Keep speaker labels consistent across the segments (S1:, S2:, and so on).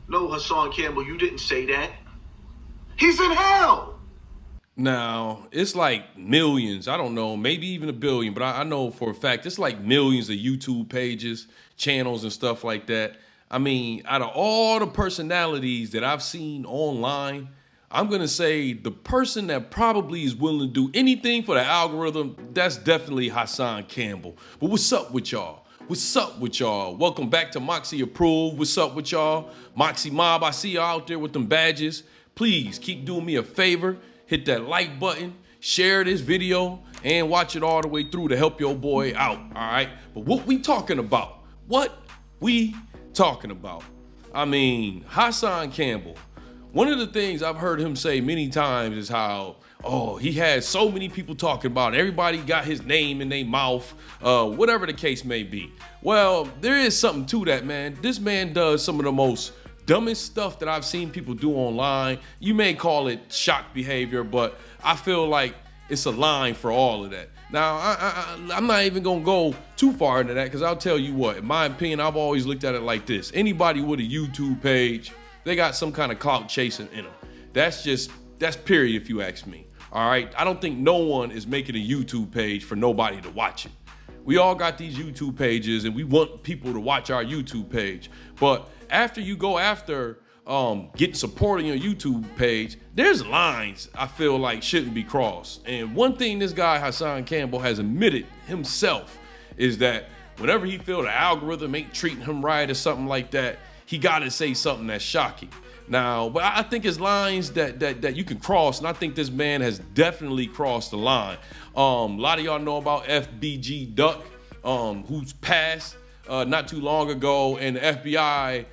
S1: No, Hassan Campbell, you didn't say that. He's in hell.
S2: Now, it's like millions, I don't know, maybe even a billion, but I know for a fact it's like millions of YouTube pages, channels, and stuff like that. I mean, out of all the personalities that I've seen online, I'm going to say the person that probably is willing to do anything for the algorithm, that's definitely Hassan Campbell. But what's up with y'all? What's up with y'all? Welcome back to Moxy Approved. What's up with y'all? Moxy Mob, I see y'all out there with them badges. Please keep doing me a favor. Hit that like button, share this video, and watch it all the way through to help your boy out, all right? But what we talking about? What we talking about? I mean, Hassan Campbell. One of the things I've heard him say many times is how, oh, he had so many people talking about it. Everybody got his name in their mouth, whatever the case may be. Well, there is something to that, man. This man does some of the most dumbest stuff that I've seen people do online. You may call it shock behavior, but I feel like it's a line for all of that. Now, I'm not even gonna go too far into that because I'll tell you what, in my opinion, I've always looked at it like this. Anybody with a YouTube page, they got some kind of clout chasing in them. That's period if you ask me, all right? I don't think no one is making a YouTube page for nobody to watch it. We all got these YouTube pages and we want people to watch our YouTube page. But after you go after get support on your YouTube page, there's lines I feel like shouldn't be crossed. And one thing this guy Hassan Campbell has admitted himself is that whenever he feel the algorithm ain't treating him right or something like that, he gotta say something that's shocking. Now, but I think it's lines that you can cross, and I think this man has definitely crossed the line. A lot of y'all know about FBG Duck, who's passed not too long ago, and the FBI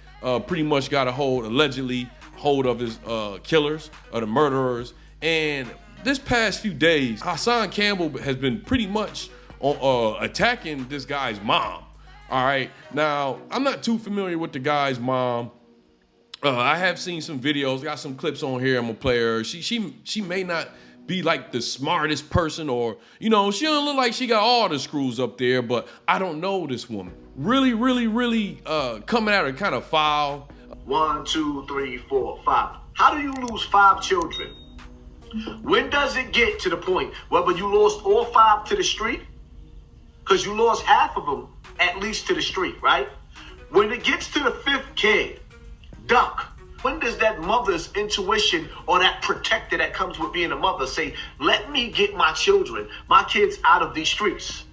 S2: pretty much got allegedly hold of his killers, or the murderers. And this past few days, Hassan Campbell has been pretty much attacking this guy's mom. All right, now I'm not too familiar with the guy's mom. I have seen some videos, got some clips on here. I'm gonna play her. She may not be like the smartest person, or she don't look like she got all the screws up there, but I don't know this woman. Really coming at her kind of foul.
S1: 1, 2, 3, 4, 5. How do you lose 5 children? When does it get to the point whether you lost all 5 to the street? Because you lost half of them at least to the street, right? When it gets to the 5th kid, Duck, when does that mother's intuition or that protector that comes with being a mother say, let me get my children, my kids out of these streets?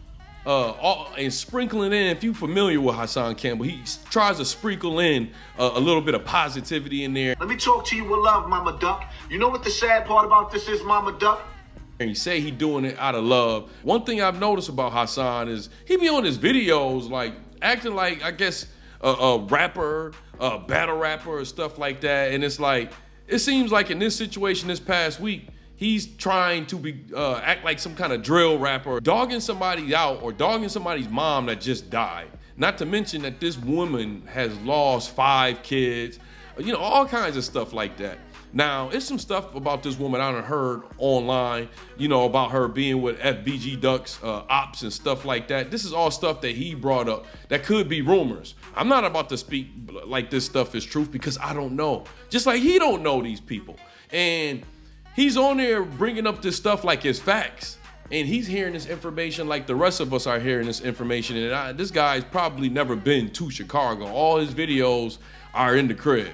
S2: And sprinkling in, if you're familiar with Hassan Campbell, he tries to sprinkle in a little bit of positivity in there.
S1: Let me talk to you with love, Mama Duck. You know what the sad part about this is, Mama Duck?
S2: And he say he doing it out of love. One thing I've noticed about Hassan is he be on his videos like acting like, I guess, a rapper, a battle rapper, or stuff like that. And it's like, it seems like in this situation this past week, he's trying to act like some kind of drill rapper, dogging somebody out or dogging somebody's mom that just died. Not to mention that this woman has lost 5 kids, all kinds of stuff like that. Now, it's some stuff about this woman I done heard online, about her being with FBG Duck's ops and stuff like that. This is all stuff that he brought up that could be rumors. I'm not about to speak like this stuff is truth because I don't know. Just like he don't know these people. And he's on there bringing up this stuff like it's facts. And he's hearing this information like the rest of us are hearing this information. And this guy's probably never been to Chicago. All his videos are in the crib.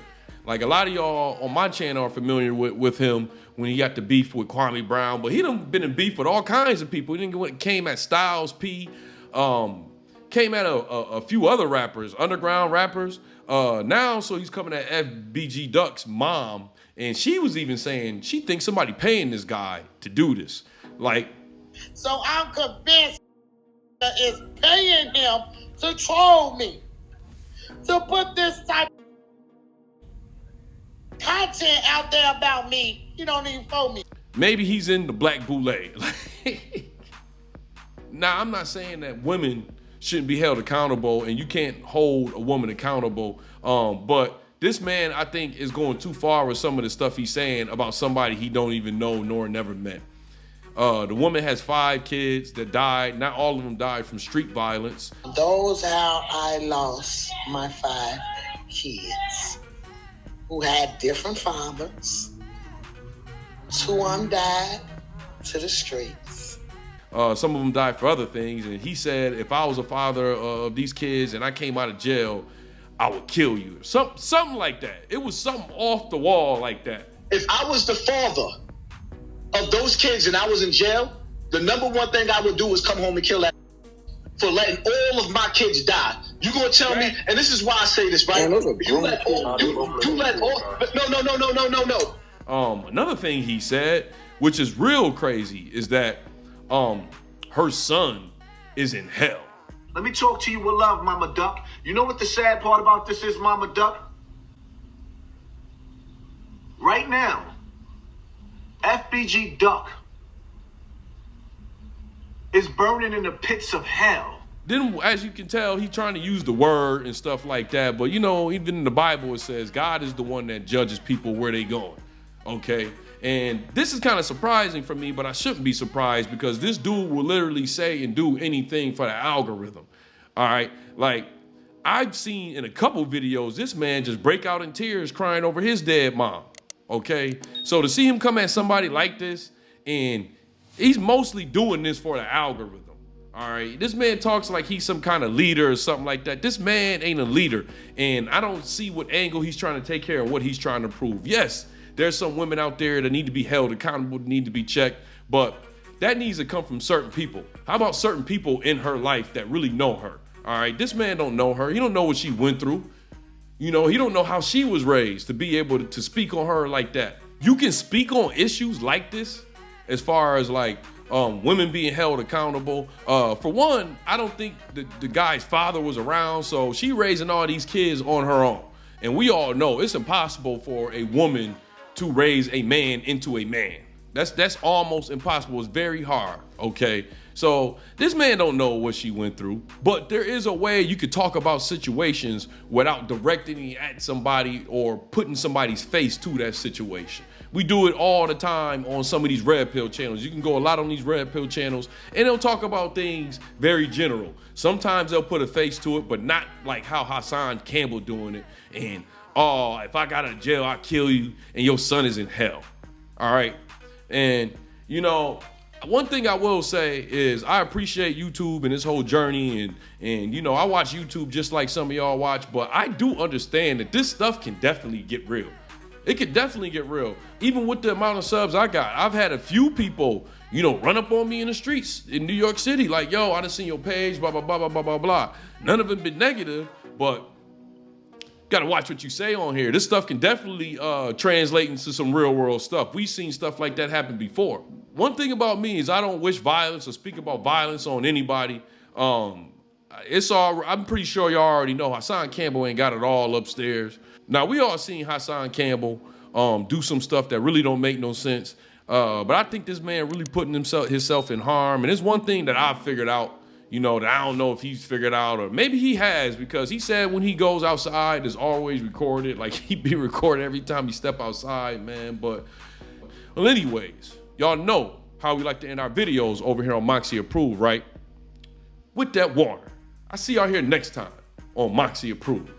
S2: Like a lot of y'all on my channel are familiar with him when he got the beef with Kwame Brown, but he done been in beef with all kinds of people. He came at Styles P, came at a few other rappers, underground rappers. Now, so he's coming at FBG Duck's mom, and she was even saying she thinks somebody paying this guy to do this.
S3: So I'm convinced that is paying him to troll me, to put this type of content out there about me. You don't even follow me.
S2: Maybe he's in the Black Boule. Now, I'm not saying that women shouldn't be held accountable and you can't hold a woman accountable, but this man, I think, is going too far with some of the stuff he's saying about somebody he don't even know nor never met. The woman has 5 kids that died. Not all of them died from street violence.
S3: Those how I lost my 5 kids. who had different fathers. 2 of them died to the streets.
S2: Some of them died for other things, and he said, if I was a father of these kids and I came out of jail, I would kill you. Something like that. It was something off the wall like that.
S4: If I was the father of those kids and I was in jail, the number one thing I would do is come home and kill that for letting all of my kids die. You gonna tell me, and this is why I say this, right?
S3: Man,
S4: You let all, no.
S2: Another thing he said, which is real crazy, is that her son is in hell.
S1: Let me talk to you with love, Mama Duck. You know what the sad part about this is, Mama Duck? Right now, FBG Duck is burning in the pits of hell.
S2: Then, as you can tell, he's trying to use the word and stuff like that. But, you know, even in the Bible, it says God is the one that judges people where they going, okay? And this is kind of surprising for me, but I shouldn't be surprised because this dude will literally say and do anything for the algorithm, all right? Like, I've seen in a couple videos, this man just break out in tears crying over his dead mom, okay? So to see him come at somebody like this, and he's mostly doing this for the algorithm. All right, this man talks like he's some kind of leader or something like that. This man ain't a leader, and I don't see what angle he's trying to take care of what he's trying to prove. Yes, there's some women out there that need to be held accountable, need to be checked, but that needs to come from certain people. How about certain people in her life that really know her? All right, this man don't know her. He don't know what she went through. You know, he don't know how she was raised to be able to speak on her like that. You can speak on issues like this as far as like women being held accountable. For one, I don't think the guy's father was around, so she raising all these kids on her own. And we all know it's impossible for a woman to raise a man into a man. That's almost impossible. It's very hard, okay? So this man don't know what she went through, but there is a way you could talk about situations without directing it at somebody or putting somebody's face to that situation. We do it all the time on some of these red pill channels. You can go a lot on these red pill channels and they'll talk about things very general. Sometimes they'll put a face to it, but not like how Hassan Campbell doing it. And, oh, if I got out of jail, I'll kill you and your son is in hell. All right. And, you know, one thing I will say is I appreciate YouTube and this whole journey. And you know, I watch YouTube just like some of y'all watch, but I do understand that this stuff can definitely get real. It could definitely get real. Even with the amount of subs I got, I've had a few people, you know, run up on me in the streets in New York City. Like, yo, I done seen your page, blah, blah, blah, blah, blah, blah, blah. None of them been negative, but gotta watch what you say on here. This stuff can definitely translate into some real world stuff. We've seen stuff like that happen before. One thing about me is I don't wish violence or speak about violence on anybody. It's all, I'm pretty sure y'all already know Hassan Campbell ain't got it all upstairs. Now, we all seen Hassan Campbell do some stuff that really don't make no sense. But I think this man really putting himself in harm. And it's one thing that I've figured out, you know, that I don't know if he's figured out, or maybe he has, because he said when he goes outside, it's always recorded. Like, he be recorded every time he step outside, man. But, well, anyways, y'all know how we like to end our videos over here on Moxy Approved, right? With that water. I see y'all here next time on Moxy Approved.